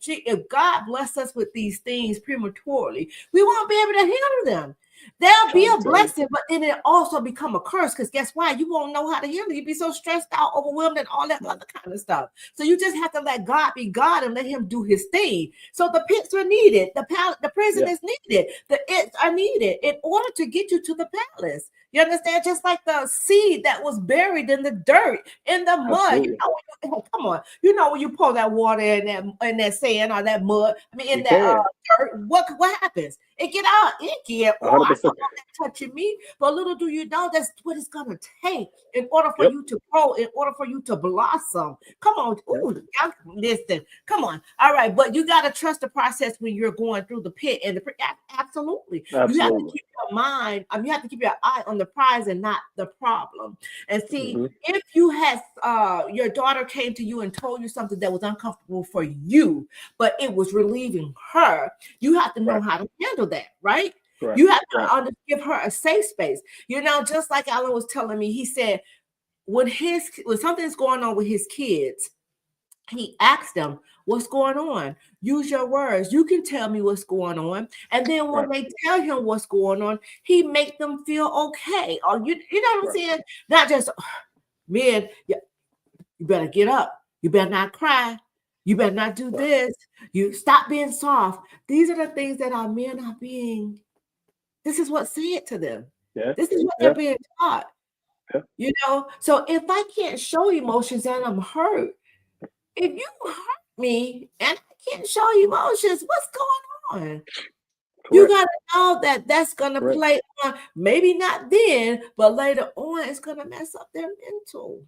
if God bless us with these things prematurely, we won't be able to handle them. There'll be Trying a to tell you. blessing, but then it also become a curse because guess why? You won't know how to handle it. You'll be so stressed out, overwhelmed, and all that other kind of stuff. So you just have to let God be God and let him do his thing. So the pits are needed. The prison is needed. The its are needed in order to get you to the palace. You understand? Just like the seed that was buried in the dirt, in the mud. Absolutely. Come on. When you pour that water in that sand or that mud, I mean in You that can. dirt, what happens? It get out icky and I 100%. know that touching me, but little do you know that's what it's gonna take in order for Yep. you to grow, in order for you to blossom. Come on, ooh, y'all listen. Come on, all right, but you gotta trust the process when you're going through the pit and absolutely. You have to Absolutely. keep your mind. You have to keep your eye on the prize and not the problem. And see, if you had your daughter came to you and told you something that was uncomfortable for you, but it was relieving her, you have to know how to handle that, right? You have to give her a safe space. Just like Alan was telling me, he said when something's going on with his kids, he asked them, what's going on? Use your words. You can tell me what's going on. And then when they tell him what's going on, he make them feel okay. Or you know what I'm saying? Not just, man, you better get up. You better not cry. You better not do this. You stop being soft. These are the things that our men are being. This is what's said to them. This is what they're being taught. So if I can't show emotions and I'm hurt, if you hurt me and I can't show emotions, what's going on? You got to know that that's going to play on, maybe not then, but later on, it's going to mess up their mental.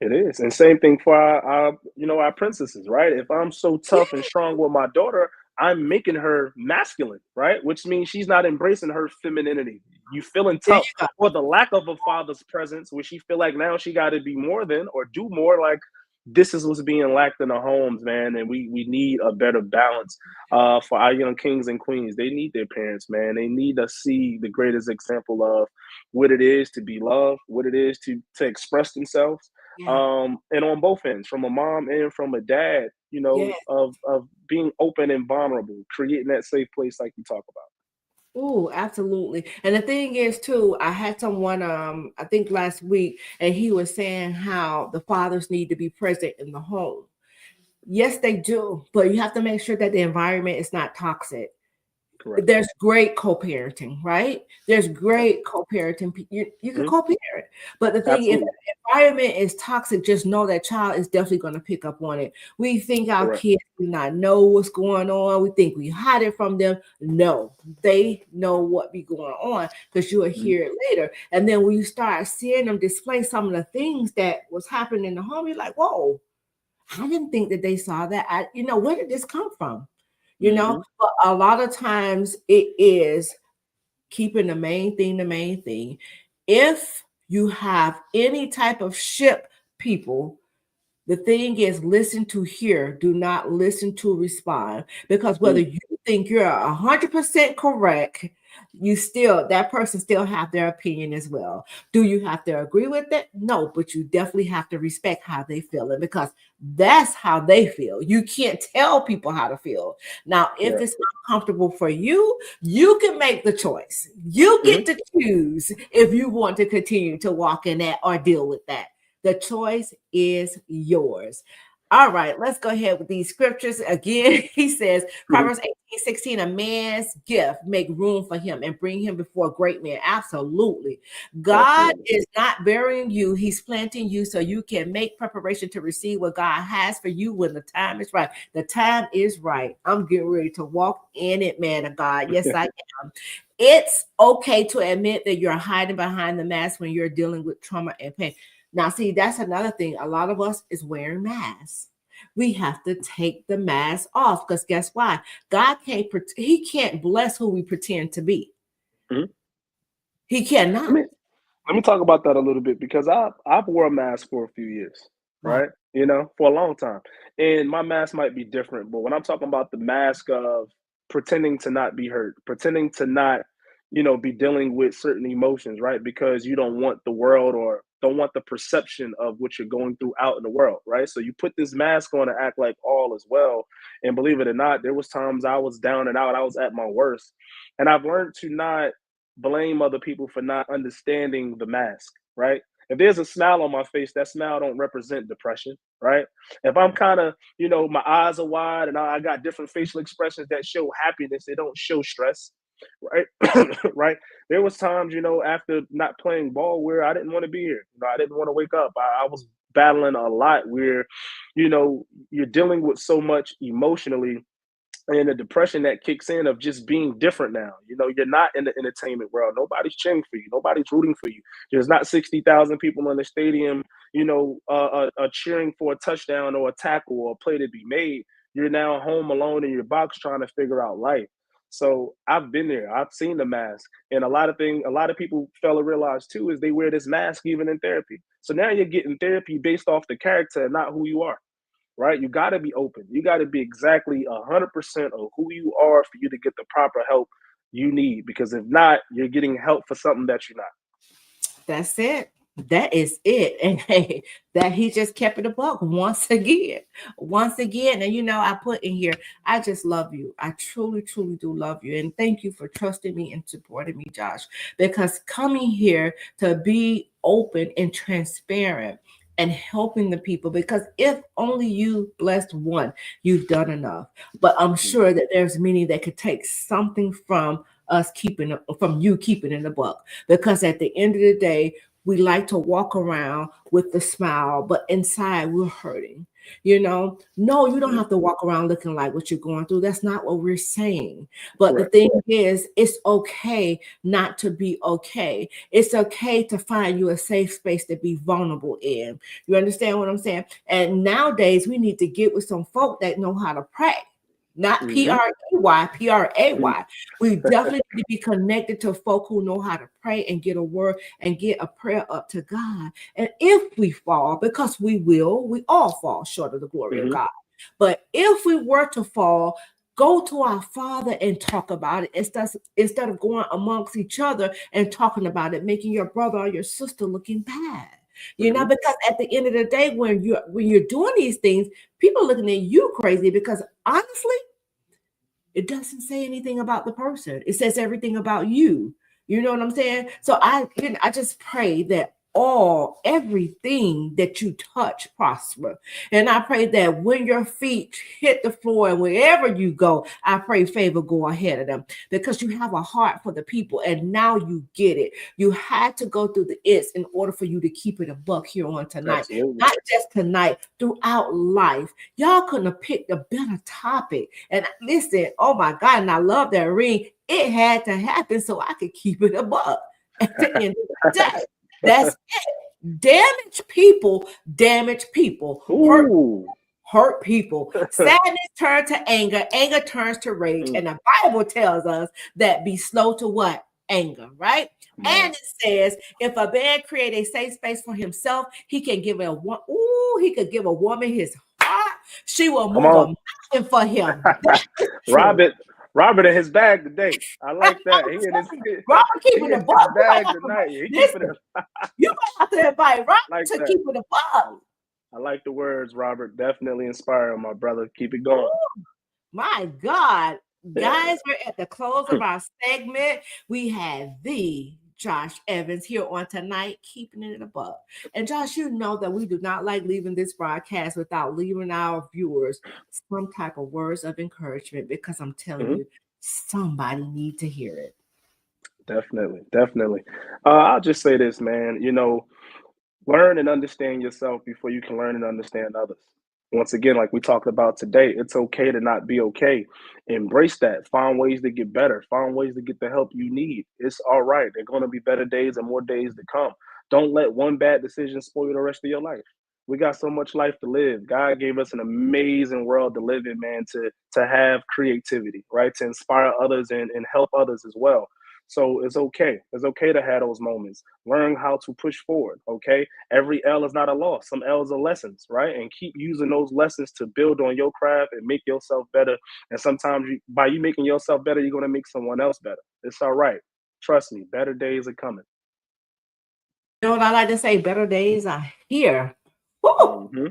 It is. And same thing for our princesses, right? If I'm so tough and strong with my daughter, I'm making her masculine, right? Which means she's not embracing her femininity. You feeling tough or the lack of a father's presence, where she feel like now she got to be more than or do more. Like this is what's being lacked in the homes, man. And we need a better balance for our young kings and queens. They need their parents, man. They need to see the greatest example of what it is to be loved, what it is to express themselves. And on both ends, from a mom and from a dad, of being open and vulnerable, creating that safe place like you talk about. Oh, absolutely. And the thing is, too, I had someone, I think last week, and he was saying how the fathers need to be present in the home. Yes, they do, but you have to make sure that the environment is not toxic. Correct. There's great co-parenting, right? There's great co-parenting. You can co-parent, but the thing is, if the environment is toxic, just know that child is definitely going to pick up on it. We think our kids do not know what's going on. We think we hide it from them. No, they know what be going on because you will hear it later. And then when you start seeing them display some of the things that was happening in the home, you're like, whoa, I didn't think that they saw that. Where did this come from? But a lot of times it is keeping the main thing. If you have any type of ship people, the thing is listen to hear, do not listen to respond, because whether you think you're 100% correct, that person still have their opinion as well. Do you have to agree with it? No, but you definitely have to respect how they feel it, because that's how they feel. You can't tell people how to feel. Now, if it's uncomfortable for you, you can make the choice. You get to choose if you want to continue to walk in that or deal with that. The choice is yours. All right, let's go ahead with these scriptures. Again, he says, Proverbs 18:16, a man's gift make room for him and bring him before a great man. Absolutely. God is not burying you. He's planting you so you can make preparation to receive what God has for you when the time is right. The time is right. I'm getting ready to walk in it, man of God. Yes, I am. It's okay to admit that you're hiding behind the mask when you're dealing with trauma and pain. Now, see, that's another thing. A lot of us is wearing masks. We have to take the mask off because guess why? God he can't bless who we pretend to be. He cannot. Let me talk about that a little bit, because I've wore a mask for a few years, right? For a long time. And my mask might be different, but when I'm talking about the mask of pretending to not be hurt, pretending to not, be dealing with certain emotions, right? Because you don't want the world or don't want the perception of what you're going through out in the world, right? So you put this mask on to act like all is well. And believe it or not, there was times I was down and out, I was at my worst. And I've learned to not blame other people for not understanding the mask, right? If there's a smile on my face, that smile don't represent depression, right? If I'm kind of, my eyes are wide and I got different facial expressions that show happiness, they don't show stress, right? Right. There was times, after not playing ball where I didn't want to be here. I didn't want to wake up. I was battling a lot where, you're dealing with so much emotionally, and the depression that kicks in of just being different now. You're not in the entertainment world. Nobody's cheering for you. Nobody's rooting for you. There's not 60,000 people in the stadium, cheering for a touchdown or a tackle or a play to be made. You're now home alone in your box trying to figure out life. So I've been there. I've seen the mask. And a lot of people fail to realize too is they wear this mask even in therapy. So now you're getting therapy based off the character and not who you are. Right? You got to be open. You got to be exactly 100% of who you are for you to get the proper help you need. Because if not, you're getting help for something that you're not. That's it. That is it. And hey, that he just kept it a buck once again. And I put in here, I just love you. I truly, truly do love you. And thank you for trusting me and supporting me, Josh, because coming here to be open and transparent and helping the people, because if only you blessed one, you've done enough. But I'm sure that there's many that could take something from you keeping in the buck, because at the end of the day, we like to walk around with the smile, but inside we're hurting. No, you don't have to walk around looking like what you're going through. That's not what we're saying. But the thing is, it's okay not to be okay. It's okay to find you a safe space to be vulnerable in. You understand what I'm saying? And nowadays, we need to get with some folk that know how to pray. Not P-R-E-Y, P-R-A-Y. We definitely need to be connected to folk who know how to pray and get a word and get a prayer up to God. And if we fall, because we all fall short of the glory of God. But if we were to fall, go to our Father and talk about it instead of going amongst each other and talking about it, making your brother or your sister looking bad. Because at the end of the day, when you're doing these things, people are looking at you crazy, because honestly, it doesn't say anything about the person. It says everything about you. You know what I'm saying? So I just pray that everything that you touch prosper. And I pray that when your feet hit the floor and wherever you go, I pray favor go ahead of them, because you have a heart for the people and now you get it. You had to go through the its in order for you to keep it a buck here on tonight. Absolutely. Not just tonight, throughout life. Y'all couldn't have picked a better topic. And listen, oh my God, and I love that ring. It had to happen so I could keep it a buck at the end of the day. That's it. Damage people. Hurt people. Sadness turns to anger. Anger turns to rage. And the Bible tells us that be slow to what? Anger, right? And it says, if a man create a safe space for himself, he can give a woman his heart. She will move a mountain for him. Robert in his bag today. I like that. He in his keeping the bug bag tonight. You might have to invite Robert to keep it a bug. I like the words, Robert. Definitely inspiring, my brother. Keep it going. Ooh, my God. Guys, we're at the close of our segment. We had the Josh Evans here on tonight, keeping it in a buck. And Josh, you know that we do not like leaving this broadcast without leaving our viewers some type of words of encouragement, because I'm telling you, somebody need to hear it. Definitely. I'll just say this, man. Learn and understand yourself before you can learn and understand others. Once again, like we talked about today, it's okay to not be okay. Embrace that. Find ways to get better. Find ways to get the help you need. It's all right. There are going to be better days and more days to come. Don't let one bad decision spoil the rest of your life. We got so much life to live. God gave us an amazing world to live in, man, to have creativity, right? To inspire others and help others as well. So it's okay. It's okay to have those moments. Learn how to push forward, okay? Every L is not a loss. Some L's are lessons, right? And keep using those lessons to build on your craft and make yourself better. And sometimes by you making yourself better, you're going to make someone else better. It's all right. Trust me, better days are coming. You know what I like to say? Better days are here.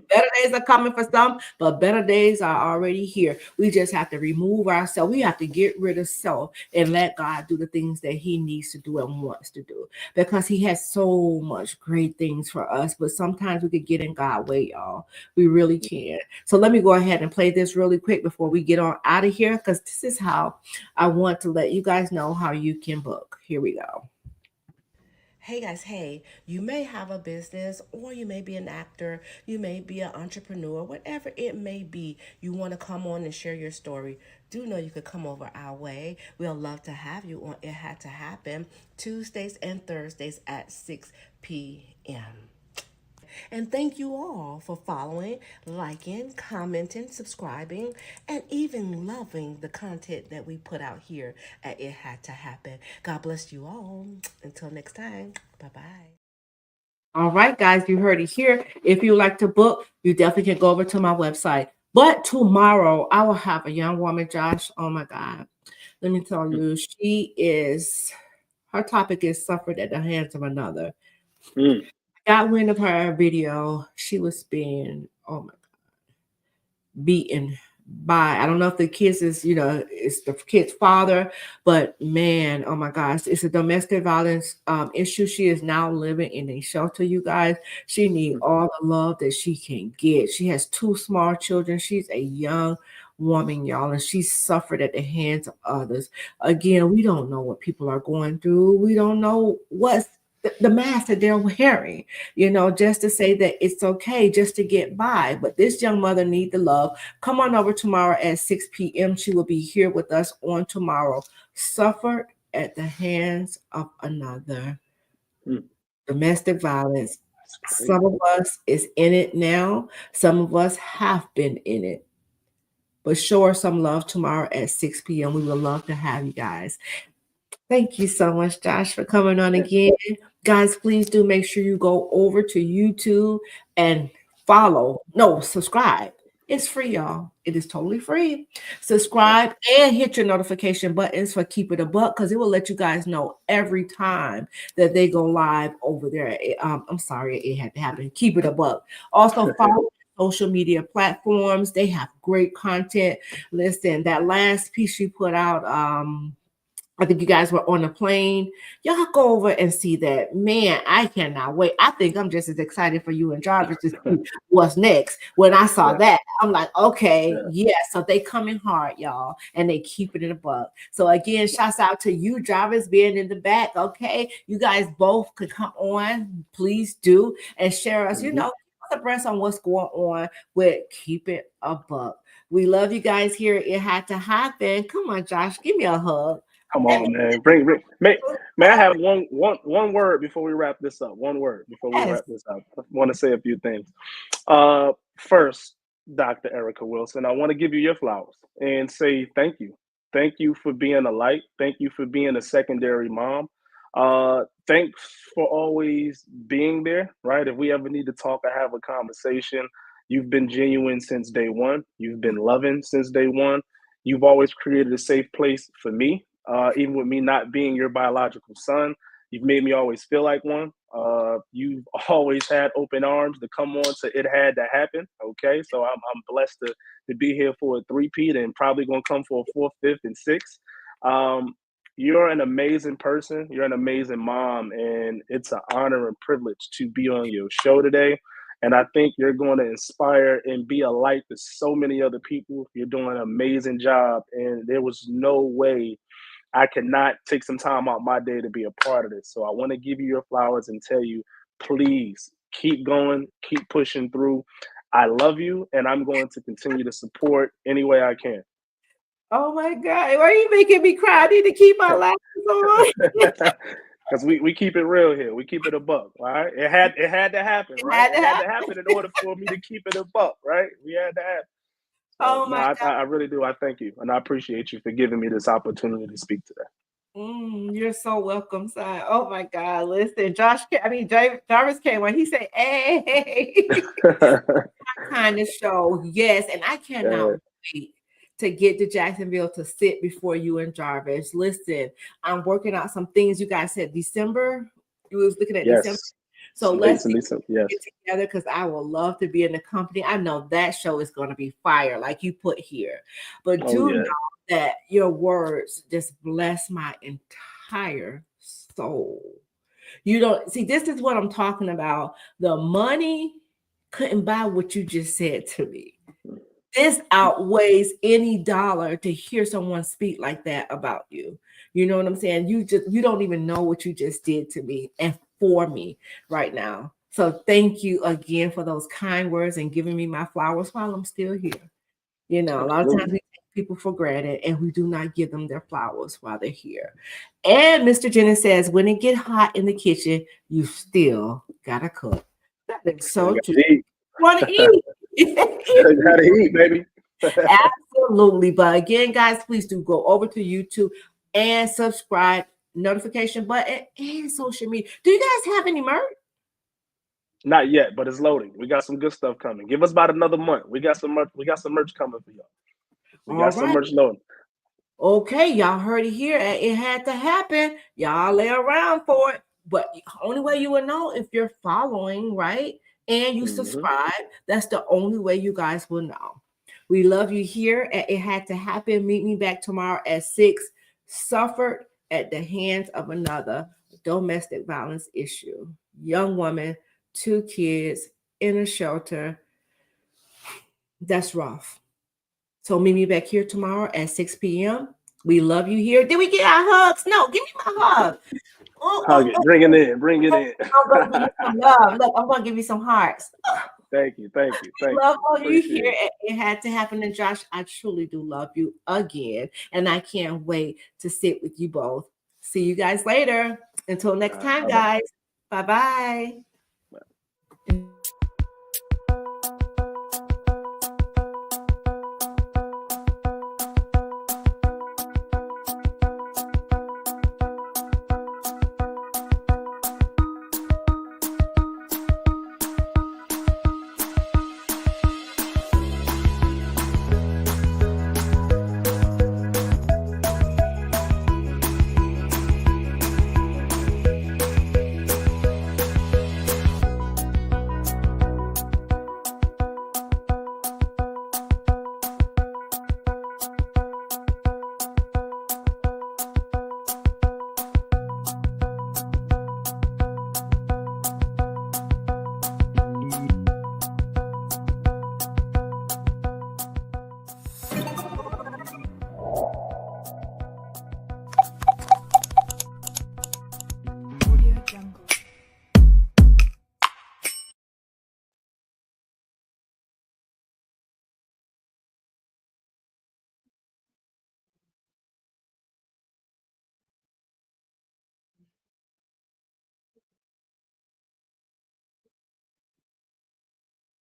Better days are coming for some, but better days are already here. We just have to remove ourselves. We have to get rid of self and let God do the things that he needs to do and wants to do, because he has so much great things for us. But sometimes we could get in God's way, y'all. We really can. So let me go ahead and play this really quick before we get on out of here, because this is how I want to let you guys know how you can book. Here we go. Hey guys, hey, you may have a business, or you may be an actor, you may be an entrepreneur, whatever it may be. You want to come on and share your story. Do know you could come over our way. We'll love to have you on It Had to Happen Tuesdays and Thursdays at 6 p.m. And thank you all for following, liking, commenting, subscribing, and even loving the content that we put out here at It Had to Happen. God bless you all. Until next time, bye-bye. All right, guys, you heard it here. If you like to book, you definitely can go over to my website. But tomorrow, I will have a young woman, Josh. Oh, my God. Let me tell you, her topic is suffered at the hands of another. Got wind of her video. She was being, oh my God, beaten by, I don't know if the kids is, it's the kid's father, but man, oh my gosh, it's a domestic violence issue. She is now living in a shelter, you guys. She needs all the love that she can get. She has 2 small children. She's a young woman, y'all, and she suffered at the hands of others. Again, we don't know what people are going through. We don't know what's the mask that they're wearing, just to say that it's okay just to get by. But this young mother needs the love. Come on over tomorrow at 6 p.m. She will be here with us on tomorrow. Suffered at the hands of another. Domestic violence. Some of us is in it now. Some of us have been in it. But show her some love tomorrow at 6 p.m. We would love to have you guys. Thank you so much, Josh, for coming on again. Guys, please do make sure you go over to YouTube and subscribe. It's free, y'all. It is totally free. Subscribe and hit your notification buttons for Keep It a Buck, because it will let you guys know every time that they go live over there. I'm sorry, it had to happen. Keep It a Buck. Also, follow social media platforms. They have great content. Listen, that last piece she put out, I think you guys were on a plane. Y'all go over and see that. Man, I cannot wait. I think I'm just as excited for you and Jarvis to see what's next. When I saw that, I'm like, okay, so they coming hard, y'all, and they keep it in a buck. So again, shouts out to you, Jarvis, being in the back. Okay, you guys both could come on. Please do and share us. Abreast on what's going on with Keep It a Buck. We love you guys here. It had to happen. Come on, Josh, give me a hug. Come on, man. May I have one word before we wrap this up? One word before we wrap this up. I want to say a few things. First, Dr. Erica Wilson, I want to give you your flowers and say thank you. Thank you for being a light. Thank you for being a secondary mom. Thanks for always being there, right? If we ever need to talk or have a conversation, you've been genuine since day one. You've been loving since day one. You've always created a safe place for me. Even with me not being your biological son, you've made me always feel like one. You've always had open arms to come on to It Had to Happen. Okay, so I'm blessed to be here for a three-peat and probably gonna come for a fourth, fifth, and sixth. You're an amazing person. You're an amazing mom, and it's an honor and privilege to be on your show today. And I think you're going to inspire and be a light to so many other people. You're doing an amazing job, and there was no way I cannot take some time out my day to be a part of this. So I want to give you your flowers and tell you, please keep going, keep pushing through. I love you, and I'm going to continue to support any way I can. Oh my God, why are you making me cry? I need to keep my laughs on. Because we keep it real here. We keep it a buck, all right? It had to happen, right? It had to happen in order for me to keep it a buck, right? We had to happen. So, I really do. I thank you, and I appreciate you for giving me this opportunity to speak today. You're so welcome, son. Oh my God! Listen, Jarvis came on. He said, "Hey, kind of show, yes." And I cannot wait to get to Jacksonville to sit before you and Jarvis. Listen, I'm working out some things. You guys said December. You was looking at December. So let's Lisa, yes. get together because I will love to be in the company. I know that show is going to be fire, like you put here. But Oh, yeah. know that your words just bless my entire soul. You don't see, this is what I'm talking about. The money couldn't buy what you just said to me. This outweighs any dollar to hear someone speak like that about you. You know what I'm saying? You don't even know what you just did to me and for me right now. So thank you again for those kind words and giving me my flowers while I'm still here. You know, a lot of times we take people for granted and we do not give them their flowers while they're here. And Mr. Jennings says, when it get hot in the kitchen, you still gotta cook. That is so true. Want to eat? Gotta eat, baby. Absolutely. But again, guys, please do go over to YouTube and subscribe, notification button, and social media. Do you guys have any merch? Not yet, but it's loading. We got some good stuff coming. Give us about another month. We got some merch. We got some merch coming for y'all. We got some merch loading. Okay, y'all heard it here. It had to happen. Y'all lay around for it. But the only way you will know if you're following, right? And you subscribe. That's the only way you guys will know. We love you here at It Had to Happen. Meet me back tomorrow at 6. Suffered at the hands of another domestic violence issue. Young woman, 2 kids in a shelter. That's rough. So meet me back here tomorrow at 6 p.m. We love you here. Did we get our hugs? No, give me my hug. Hug it. Bring it in. Bring it in. I'm going to give you some love. Look, I'm going to give you some hearts. Thank you. Thank you. Thank love you. all you Appreciate here. it. It had to happen. And Josh, I truly do love you again. And I can't wait to sit with you both. See you guys later. Until next time, guys. Bye-bye.